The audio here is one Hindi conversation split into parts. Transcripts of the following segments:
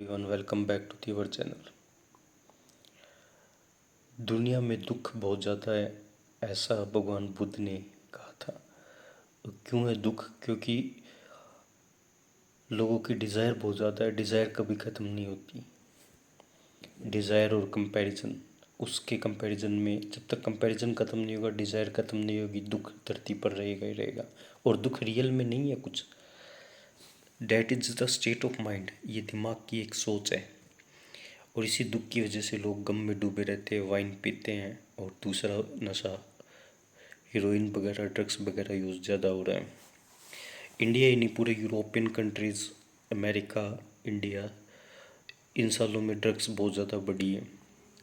Everyone welcome back to the our channel. दुनिया में दुख बहुत ज़्यादा है, ऐसा भगवान बुद्ध ने कहा था। तो क्यों है दुख? क्योंकि लोगों की डिज़ायर बहुत ज़्यादा है, डिज़ायर कभी ख़त्म नहीं होती। डिज़ायर और कंपैरिजन, उसके कंपैरिजन में जब तक कंपैरिजन ख़त्म नहीं होगा, डिज़ायर ख़त्म नहीं होगी, दुख धरती पर रहेगा ही रहेगा। और दुख रियल में नहीं है कुछ, that is the state of mind, ये दिमाग की एक सोच है। और इसी दुख की वजह से लोग गम में डूबे रहते हैं, वाइन पीते हैं और दूसरा नशा हीरोइन वगैरह ड्रग्स वगैरह यूज़ ज़्यादा हो रहा है। इंडिया ही नहीं, पूरे यूरोपियन कंट्रीज़, अमेरिका, इंडिया, इन सालों में ड्रग्स बहुत ज़्यादा बढ़ी है।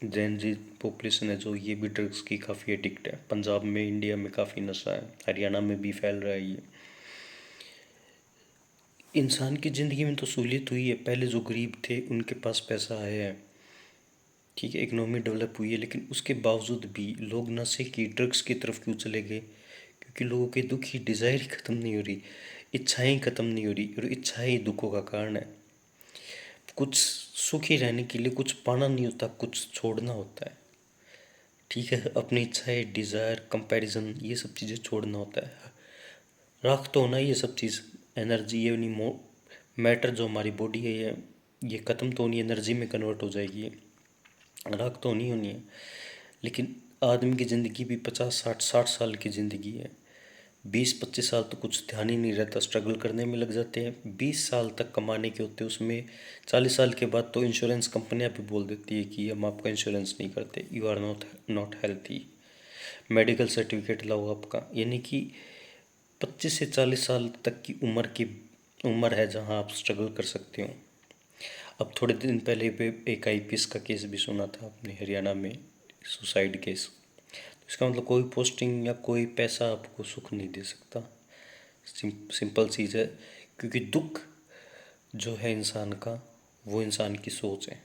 जैन जी पॉपुलेशन है जो, ये भी ड्रग्स की काफ़ी एडिक्ट है। पंजाब में, इंडिया में काफ़ी नशा है, हरियाणा में भी फैल रहा है ये। इंसान की ज़िंदगी में तो सहूलियत हुई है, पहले जो गरीब थे उनके पास पैसा आया है, ठीक है, इकनॉमी डेवलप हुई है, लेकिन उसके बावजूद भी लोग नशे की, ड्रग्स की तरफ क्यों चले गए? क्योंकि लोगों के दुख की डिज़ायर ही ख़त्म नहीं हो रही, इच्छाएं ख़त्म नहीं हो रही, और इच्छाएं ही दुखों का कारण है। कुछ सुखी रहने के लिए कुछ पाना नहीं होता, कुछ छोड़ना होता है, ठीक है। अपनी इच्छाएं, डिज़ायर, कंपैरिजन, ये सब चीज़ें छोड़ना होता है। राख तो होना ही ये सब चीज़, एनर्जी, ये नहीं मैटर जो हमारी बॉडी है, ये ख़त्म तो होनी, एनर्जी में कन्वर्ट हो जाएगी, राख तो होनी होनी है। लेकिन आदमी की ज़िंदगी भी 50 60 60 साल की ज़िंदगी है। 20 25 साल तो कुछ ध्यान ही नहीं रहता, स्ट्रगल करने में लग जाते हैं। 20 साल तक कमाने के होते हैं, उसमें 40 साल के बाद तो इंश्योरेंस कंपनियां भी बोल देती है कि हम आपका इंश्योरेंस नहीं करते, you are not healthy, medical certificate लाओ आपका। यानी कि 25 से 40 साल तक की उम्र है जहां आप स्ट्रगल कर सकते हो। अब थोड़े दिन पहले पे एक आईपीएस का केस भी सुना था आपने, हरियाणा में सुसाइड केस। तो इसका मतलब कोई पोस्टिंग या कोई पैसा आपको सुख नहीं दे सकता। सिंपल चीज़ है, क्योंकि दुख जो है इंसान का, वो इंसान की सोच है।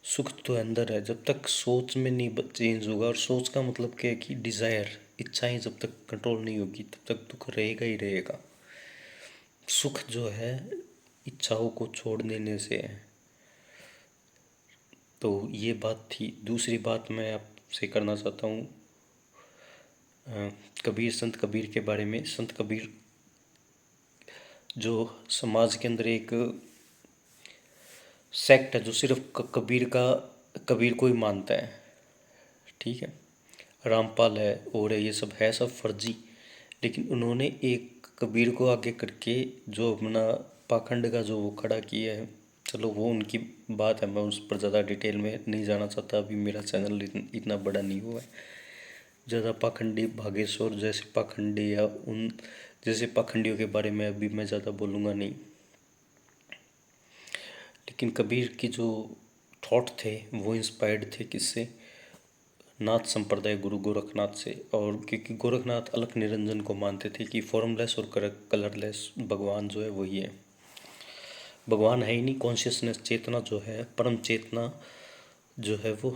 सुख तो अंदर है, जब तक सोच में नहीं चेंज होगा। और सोच का मतलब क्या है कि डिज़ायर, इच्छाएं जब तक कंट्रोल नहीं होगी तब तक दुख रहेगा ही रहेगा। सुख जो है इच्छाओं को छोड़ देने से है। तो ये बात थी। दूसरी बात मैं आपसे करना चाहता हूँ कबीर, संत कबीर के बारे में। संत कबीर जो समाज के अंदर एक सेक्ट है जो सिर्फ कबीर को ही मानता है, ठीक है। रामपाल है और ये सब है, सब फर्जी। लेकिन उन्होंने एक कबीर को आगे करके जो अपना पाखंड का जो वो खड़ा किया है, चलो वो उनकी बात है, मैं उस पर ज़्यादा डिटेल में नहीं जाना चाहता। अभी मेरा चैनल इतना बड़ा नहीं हुआ है। ज़्यादा पाखंडी भागेश्वर जैसे पाखंडी या उन जैसे पाखंडियों के बारे में अभी मैं ज़्यादा बोलूँगा नहीं। लेकिन कबीर की जो थॉट थे वो इंस्पायर्ड थे किससे? नाथ संप्रदाय, गुरु गोरखनाथ से। और क्योंकि गोरखनाथ अलख निरंजन को मानते थे कि फॉर्मलेस और कलरलेस भगवान जो है वही है, भगवान है ही नहीं। कॉन्शियसनेस, चेतना जो है, परम चेतना जो है, वो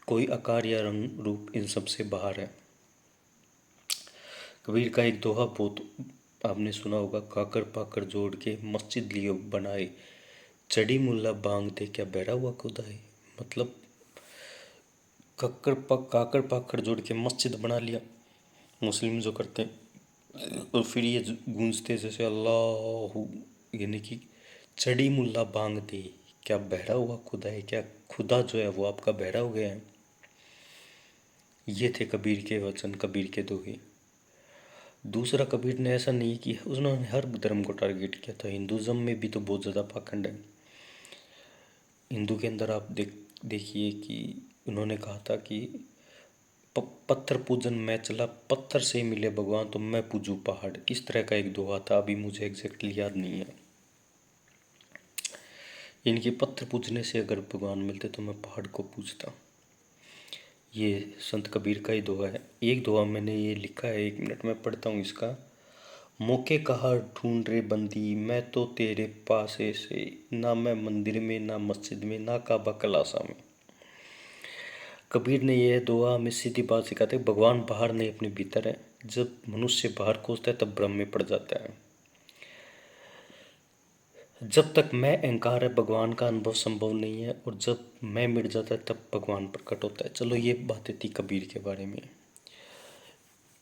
कोई आकार या रंग रूप इन सब से बाहर है। कबीर का एक दोहा बहुत आपने सुना होगा, काकर पाकर जोड़ के मस्जिद लियो बनाए, चढ़ी मुल्ला बांग दे क्या बैठा हुआ खुदाए। मतलब काकर पाकर जोड़ के मस्जिद बना लिया, मुस्लिम जो करते हैं, और फिर ये गूंजते जैसे अल्लाह, यानी कि चढ़ी मुल्ला बांग दे क्या बहरा हुआ खुदा है, क्या खुदा जो है वो आपका बहरा हो गया है। ये थे कबीर के वचन, कबीर के दोहे। दूसरा, कबीर ने ऐसा नहीं किया, उन्होंने हर धर्म को टारगेट किया था। हिंदुज़म में भी तो बहुत ज़्यादा पाखंड है। हिंदू के अंदर आप देखिए कि उन्होंने कहा था कि पत्थर पूजन मैं चला, पत्थर से मिले भगवान तो मैं पूजू पहाड़, इस तरह का एक दोहा था, अभी मुझे एग्जैक्टली याद नहीं है। इनके पत्थर पूजने से अगर भगवान मिलते तो मैं पहाड़ को पूजता। ये संत कबीर का ही दोहा है। एक दोहा मैंने ये लिखा है, 1 मिनट में पढ़ता हूँ इसका। मौके कहाँ ढूंढ रे बंदी, मैं तो तेरे पास से, ना मैं मंदिर में, ना मस्जिद में, ना काबा कलासा में। कबीर ने यह दोहा हमें सीधी बात सिखाते, भगवान बाहर नहीं अपने भीतर है। जब मनुष्य बाहर खोजता है तब भ्रम में पड़ जाता है। जब तक मैं अहंकार है भगवान का अनुभव संभव नहीं है, और जब मैं मिट जाता है तब भगवान प्रकट होता है। चलो ये बातें थी कबीर के बारे में।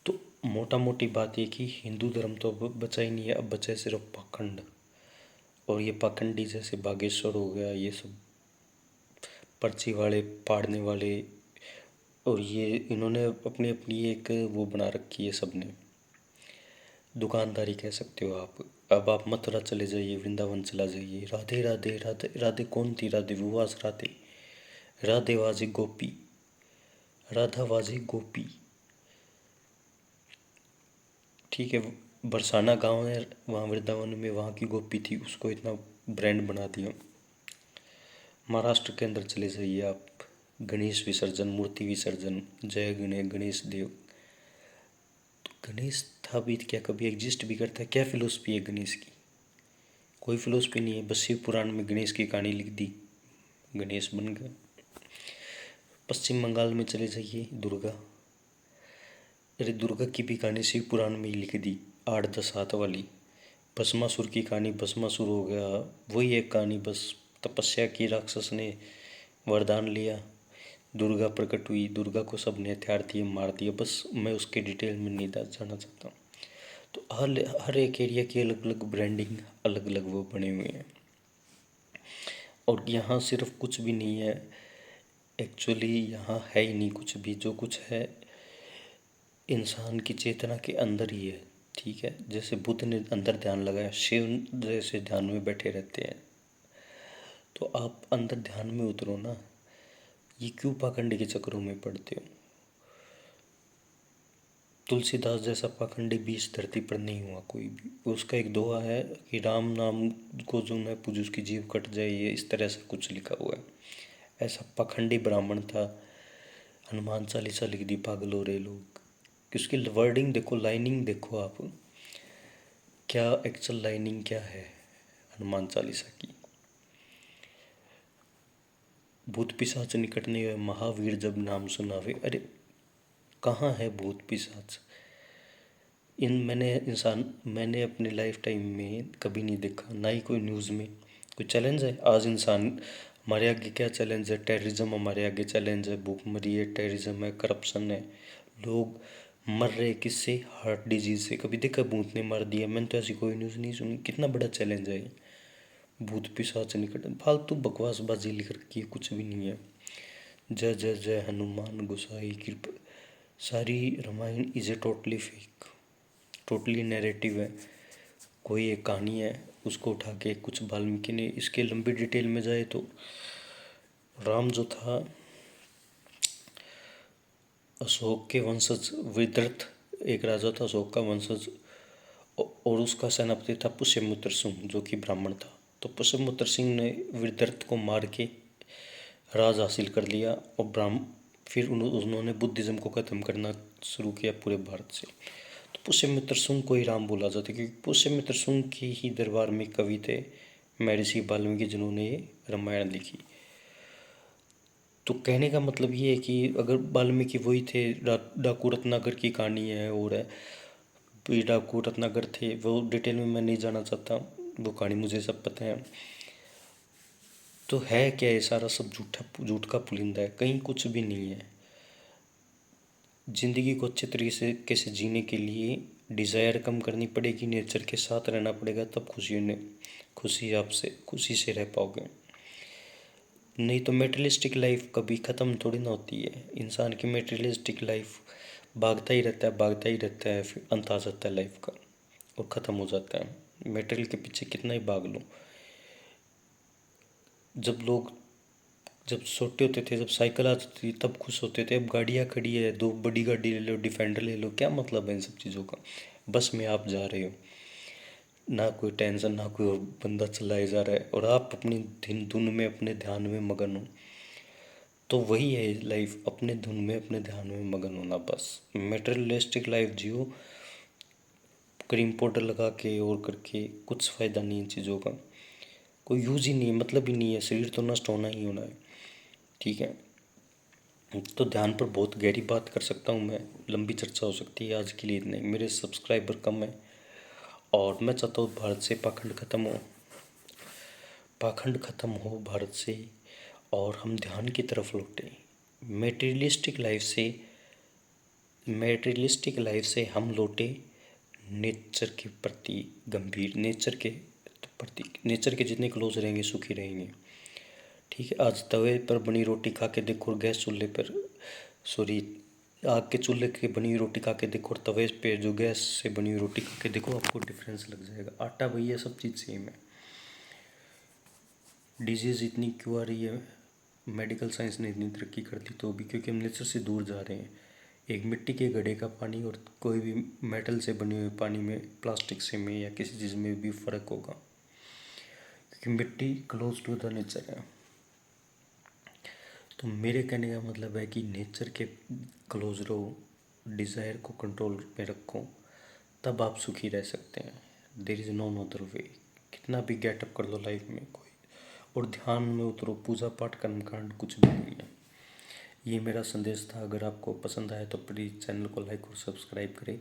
तो मोटा मोटी बात ये कि हिंदू धर्म तो अब बचा ही नहीं है, अब बचा है सिर्फ पाखंड। और ये पाखंडी जैसे बागेश्वर हो गया, ये सब पर्ची वाले पाड़ने वाले, और ये इन्होंने अपनी अपनी एक वो बना रखी है सबने, दुकानदारी कह सकते हो आप। अब आप मथुरा चले जाइए, वृंदावन चला जाइए, राधे राधे राधे राधे कौन थी? राधे विवास राधे, राधे वाजे गोपी, राधा वाजे गोपी। ठीक है, बरसाना गांव है वहाँ वृंदावन में, वहाँ की गोपी थी, उसको इतना ब्रांड बना दिया। महाराष्ट्र के अंदर चले जाइए आप, गणेश विसर्जन, मूर्ति विसर्जन, जय गणेश देव। तो गणेश था भी क्या, कभी एग्जिस्ट भी करता है क्या? फिलोसफी है गणेश की? कोई फिलोसफी नहीं है, बस शिव पुराण में गणेश की कहानी लिख दी, गणेश बन गए। पश्चिम बंगाल में चले जाइए, दुर्गा, अरे दुर्गा की भी कहानी शिव पुराण में ही लिख दी, 8-10 हाथ वाली। भस्मासुर की कहानी, भस्मासुर हो गया, वही एक कहानी, बस तपस्या की, राक्षस ने वरदान लिया, दुर्गा प्रकट हुई, दुर्गा को सब ने हथियार दिए, मार दिया। बस मैं उसके डिटेल में नहीं जाना चाहता। तो हर एक एरिया की अलग अलग ब्रांडिंग, अलग अलग वो बने हुए हैं। और यहाँ सिर्फ कुछ भी नहीं है, एक्चुअली यहाँ है ही नहीं कुछ भी। जो कुछ है इंसान की चेतना के अंदर ही है। ठीक है, जैसे बुद्ध ने अंदर ध्यान लगाया, शिव जैसे ध्यान में बैठे रहते हैं, तो आप अंदर ध्यान में उतरो ना। ये क्यों पाखंड के चक्रों में पड़ते हो? तुलसीदास जैसा पाखंडी भी इस धरती पर नहीं हुआ कोई भी। उसका एक दोहा है कि राम नाम को जो न पूज उसकी जीव कट जाए, ये इस तरह से कुछ लिखा हुआ है। ऐसा पाखंडी ब्राह्मण था, हनुमान चालीसा लिख दी, पागल हो रहे लोग। कि उसकी वर्डिंग देखो, लाइनिंग देखो आप, क्या एक्चुअल लाइनिंग क्या है हनुमान चालीसा की। भूत पिशाच निकट नहीं हुए, महावीर जब नाम सुनावे। अरे कहाँ है भूत पिशाच? मैंने अपने लाइफ टाइम में कभी नहीं देखा, ना ही कोई न्यूज़ में कोई चैलेंज है। आज इंसान हमारे आगे क्या चैलेंज है? टेररिज्म हमारे आगे चैलेंज है, भूखमरी है, टेररिज्म है, करप्शन है, लोग मर रहे किससे? हार्ट डिजीज से। कभी देखा भूत ने मार दिया? मैंने तो ऐसी कोई न्यूज़ नहीं सुनी। कितना बड़ा चैलेंज है ये। भूत पिशाच निकट, फालतू बकवासबाजी लिख रखी है, कुछ भी नहीं है। जय जय जय हनुमान गोसाई कृपा, सारी Ramayan is a totally fake, totally narrative है। कोई एक कहानी है, उसको उठा के कुछ वाल्मीकि ने, इसके लंबी डिटेल में जाए तो राम जो था अशोक के वंशज, विदर्थ एक राजा था अशोक का वंशज, और उसका सेनापति था पुष्यमित्र सिंह जो कि ब्राह्मण था। तो पुष्यमित्र सिंह ने विदर्थ को मार के राज हासिल कर लिया, और फिर उन्होंने बुद्धिज़्म को ख़त्म करना शुरू किया पूरे भारत से। तो पुष्यमित्र सिंह को ही राम बोला जाता है, क्योंकि पुष्यमित्र सिंह के ही दरबार में कवि थे महर्षि वाल्मीकि, जिन्होंने ये रामायण लिखी। तो कहने का मतलब ये है कि अगर वाल्मीकि वही थे, डाकू रत्नाकर की कहानी है, और है भी डाकू रत्नाकर थे, वो डिटेल में मैं नहीं जाना चाहता, वो कहानी मुझे सब पता है। तो है क्या ये सारा सब झूठा, झूठ का पुलिंदा है, कहीं कुछ भी नहीं है। ज़िंदगी को अच्छे तरीके से कैसे जीने के लिए डिज़ायर कम करनी पड़ेगी, नेचर के साथ रहना पड़ेगा, तब खुशी से रह पाओगे। नहीं तो मेटेरियलिस्टिक लाइफ कभी ख़त्म थोड़ी ना होती है। इंसान की मेटेरियलिस्टिक लाइफ भागता ही रहता है, फिर अंत आ जाता है लाइफ का और ख़त्म हो जाता है। मेटेरियल के पीछे कितना ही भाग लो। जब छोटे होते थे, जब साइकिल आती थी तब खुश होते थे, अब गाड़ियाँ खड़ी है, 2 बड़ी गाड़ी ले लो, डिफेंडर ले लो, क्या मतलब है इन सब चीज़ों का? बस में आप जा रहे हो, ना कोई टेंशन, ना कोई और बंदा चलाए जा रहा है, और आप अपनी धुन में, अपने ध्यान में मगन हो। तो वही है लाइफ, अपने धुन में, अपने ध्यान में मगन होना। बस मेटेरियलिस्टिक लाइफ जियो, क्रीम पाउडर लगा के और करके कुछ फ़ायदा नहीं इन चीज़ों का, कोई यूज़ ही नहीं है, मतलब ही नहीं है। शरीर तो नष्ट होना ही होना है। ठीक है, तो ध्यान पर बहुत गहरी बात कर सकता हूँ मैं, लंबी चर्चा हो सकती है। आज के लिए इतने, मेरे सब्सक्राइबर कम है और मैं चाहता हूँ भारत से पाखंड खत्म हो। पाखंड खत्म हो भारत से और हम ध्यान की तरफ लौटें। मेटेरियलिस्टिक लाइफ से हम लौटे नेचर के प्रति गंभीर, नेचर के जितने क्लोज रहेंगे सुखी रहेंगे। ठीक है, आज तवे पर बनी रोटी खा के देखो और गैस चूल्हे पर, सॉरी, आग के चूल्हे की बनी हुई रोटी खा के देखो और तवे पे जो गैस से बनी हुई रोटी खा के देखो, आपको डिफरेंस लग जाएगा। आटा भैया सब चीज़ सेम है। डिजीज़ इतनी क्यों आ रही है? मेडिकल साइंस ने इतनी तरक्की कर दी तो भी क्योंकि हम नेचर से दूर जा रहे हैं। एक मिट्टी के घड़े का पानी और कोई भी मेटल से बने हुए पानी में, प्लास्टिक से में या किसी चीज़ में भी फ़र्क होगा, क्योंकि मिट्टी क्लोज टू द नेचर है। तो मेरे कहने का मतलब है कि नेचर के क्लोज रहो, डिज़ायर को कंट्रोल में रखो, तब आप सुखी रह सकते हैं। There is no other way. कितना भी गेटअप कर लो लाइफ में कोई, और ध्यान में उतरो, पूजा पाठ कर्मकांड कुछ भी नहीं है। ये मेरा संदेश था। अगर आपको पसंद आया तो प्लीज़ चैनल को लाइक और सब्सक्राइब करें।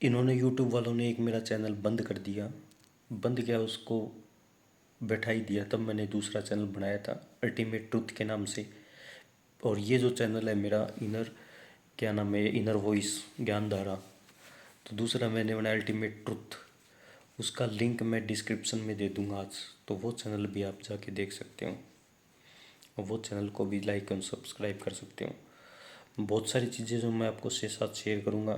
इन्होंने यूट्यूब वालों ने एक मेरा चैनल बंद कर दिया, बंद किया, उसको बैठा ही दिया, तब मैंने दूसरा चैनल बनाया था अल्टीमेट ट्रुथ के नाम से। और ये जो चैनल है मेरा, क्या नाम है, इनर वॉइस ज्ञानधारा, तो दूसरा मैंने बनाया अल्टीमेट ट्रुथ। उसका लिंक मैं डिस्क्रिप्शन में दे दूंगा आज, तो वो चैनल भी आप जाके देख सकते हो और वो चैनल को भी लाइक और सब्सक्राइब कर सकते हो। बहुत सारी चीज़ें जो मैं आपको से साथ शेयर करूँगा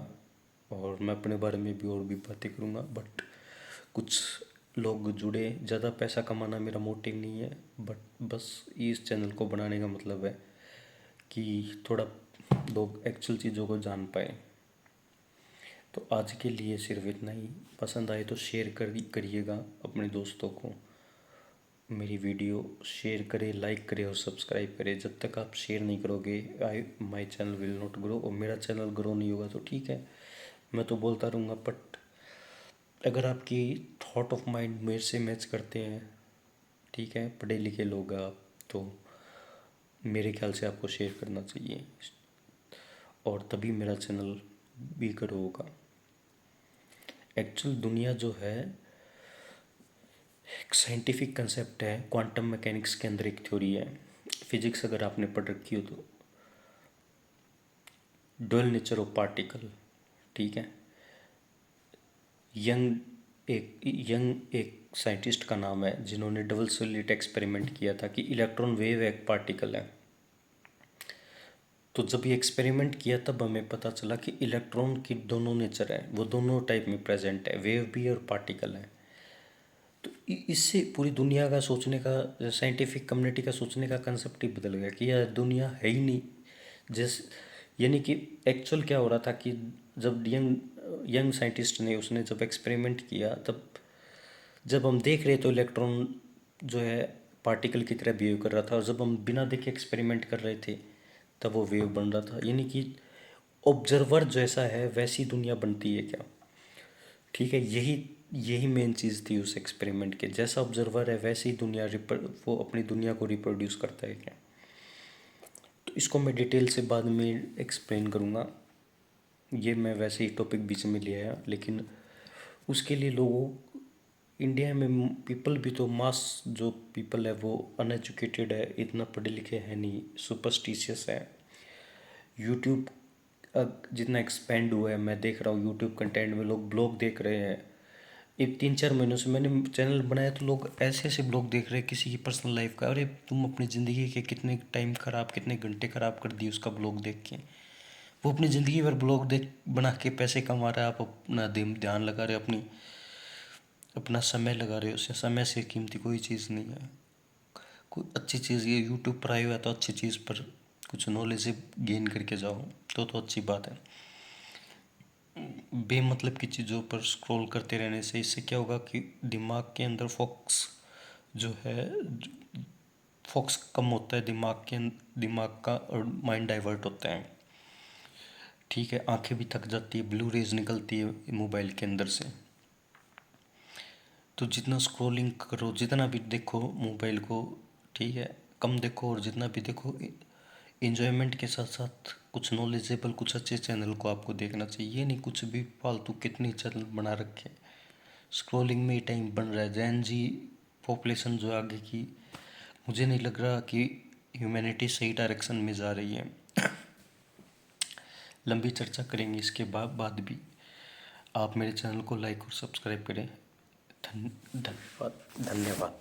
और मैं अपने बारे में भी और भी बातें करूँगा, बट कुछ लोग जुड़े। ज़्यादा पैसा कमाना मेरा मोटिव नहीं है, बट बस इस चैनल को बनाने का मतलब है कि थोड़ा लोग एक्चुअल चीज़ों को जान पाए। तो आज के लिए सिर्फ इतना ही। पसंद आए तो शेयर करिएगा अपने दोस्तों को। मेरी वीडियो शेयर करें, लाइक करें और सब्सक्राइब करें। जब तक आप शेयर नहीं करोगे, my channel will not grow, और मेरा चैनल ग्रो नहीं होगा तो ठीक है, मैं तो बोलता रहूँगा। बट अगर आपकी थॉट ऑफ माइंड मेरे से मैच करते हैं, ठीक है, पढ़े लिखे लोग आप, तो मेरे ख्याल से आपको शेयर करना चाहिए, और तभी मेरा चैनल भी ग्रो होगा। एक्चुअल दुनिया जो है एक साइंटिफिक कंसेप्ट है, क्वांटम मैकेनिक्स के अंदर एक थ्योरी है। फिजिक्स अगर आपने पढ़ रखी हो तो, ड्यूअल नेचर ऑफ पार्टिकल, ठीक है। एक साइंटिस्ट का नाम है जिन्होंने डबल स्लिट एक्सपेरिमेंट किया था कि इलेक्ट्रॉन वेव एक पार्टिकल है। तो जब ये एक्सपेरिमेंट किया तब हमें पता चला कि इलेक्ट्रॉन की दोनों नेचर है, वो दोनों टाइप में प्रेजेंट है, वेव भी और पार्टिकल है। तो इससे पूरी दुनिया का सोचने का, साइंटिफिक कम्युनिटी का सोचने का कंसेप्ट ही बदल गया कि यार दुनिया है ही नहीं। जैसे यानी कि एक्चुअल क्या हो रहा था कि जब यंग साइंटिस्ट ने, उसने जब एक्सपेरिमेंट किया, तब जब हम देख रहे तो इलेक्ट्रॉन जो है पार्टिकल की तरह बिहेव कर रहा था, और जब हम बिना देखे एक्सपेरिमेंट कर रहे थे तब वो वेव बन रहा था। यानी कि ऑब्जर्वर जैसा है वैसी दुनिया बनती है क्या? ठीक है, यही यही मेन चीज़ थी उस एक्सपेरिमेंट के। जैसा ऑब्जर्वर है वैसी ही दुनिया वो अपनी दुनिया को रिप्रोड्यूस करता है क्या? तो इसको मैं डिटेल से बाद में एक्सप्लेन करूँगा। ये मैं वैसे ही टॉपिक बीच में ले आया, लेकिन उसके लिए लोगों, इंडिया में पीपल भी तो, मास जो पीपल है वो अनएजुकेटेड है, इतना पढ़े लिखे हैं नहीं, सुपरस्टिशियस है। यूट्यूब जितना एक्सपेंड हुआ है, मैं देख रहा हूँ यूट्यूब कंटेंट में लोग ब्लॉग देख रहे हैं। एक 3-4 महीनों से मैंने चैनल बनाया तो लोग ऐसे ऐसे ब्लॉग देख रहे हैं किसी की पर्सनल लाइफ का। अरे तुम अपनी ज़िंदगी के कितने टाइम खराब, कितने घंटे खराब कर दिए उसका ब्लॉग देख के। वो अपनी ज़िंदगी भर ब्लॉग देख बना के पैसे कमा रहा है, आप अपना ध्यान लगा रहे हो, अपना समय लगा रहे हो। उससे समय से कीमती कोई चीज़ नहीं है। कोई अच्छी चीज़, ये यूट्यूब पर आए हुआ है तो अच्छी चीज़ पर कुछ नॉलेज गेन करके जाओ, तो अच्छी बात है। बेमतलब की चीज़ों पर स्क्रॉल करते रहने से इससे क्या होगा कि दिमाग के अंदर फोकस कम होता है, दिमाग का, और माइंड डाइवर्ट होता है। ठीक है, आंखें भी थक जाती है, ब्लू रेज निकलती है मोबाइल के अंदर से। तो जितना स्क्रॉलिंग करो, जितना भी देखो मोबाइल को, ठीक है, कम देखो, और जितना भी देखो इन्जॉयमेंट के साथ साथ कुछ नॉलेजेबल, कुछ अच्छे चैनल को आपको देखना चाहिए। ये नहीं कुछ भी फालतू, कितने चैनल बना रखे, स्क्रॉलिंग में ही टाइम बन रहा है। जैन जी पॉपुलेशन जो है आगे की, मुझे नहीं लग रहा कि ह्यूमैनिटी सही डायरेक्शन में जा रही है। लंबी चर्चा करेंगे इसके बाद भी। आप मेरे चैनल को लाइक और सब्सक्राइब करें। धन्यवाद।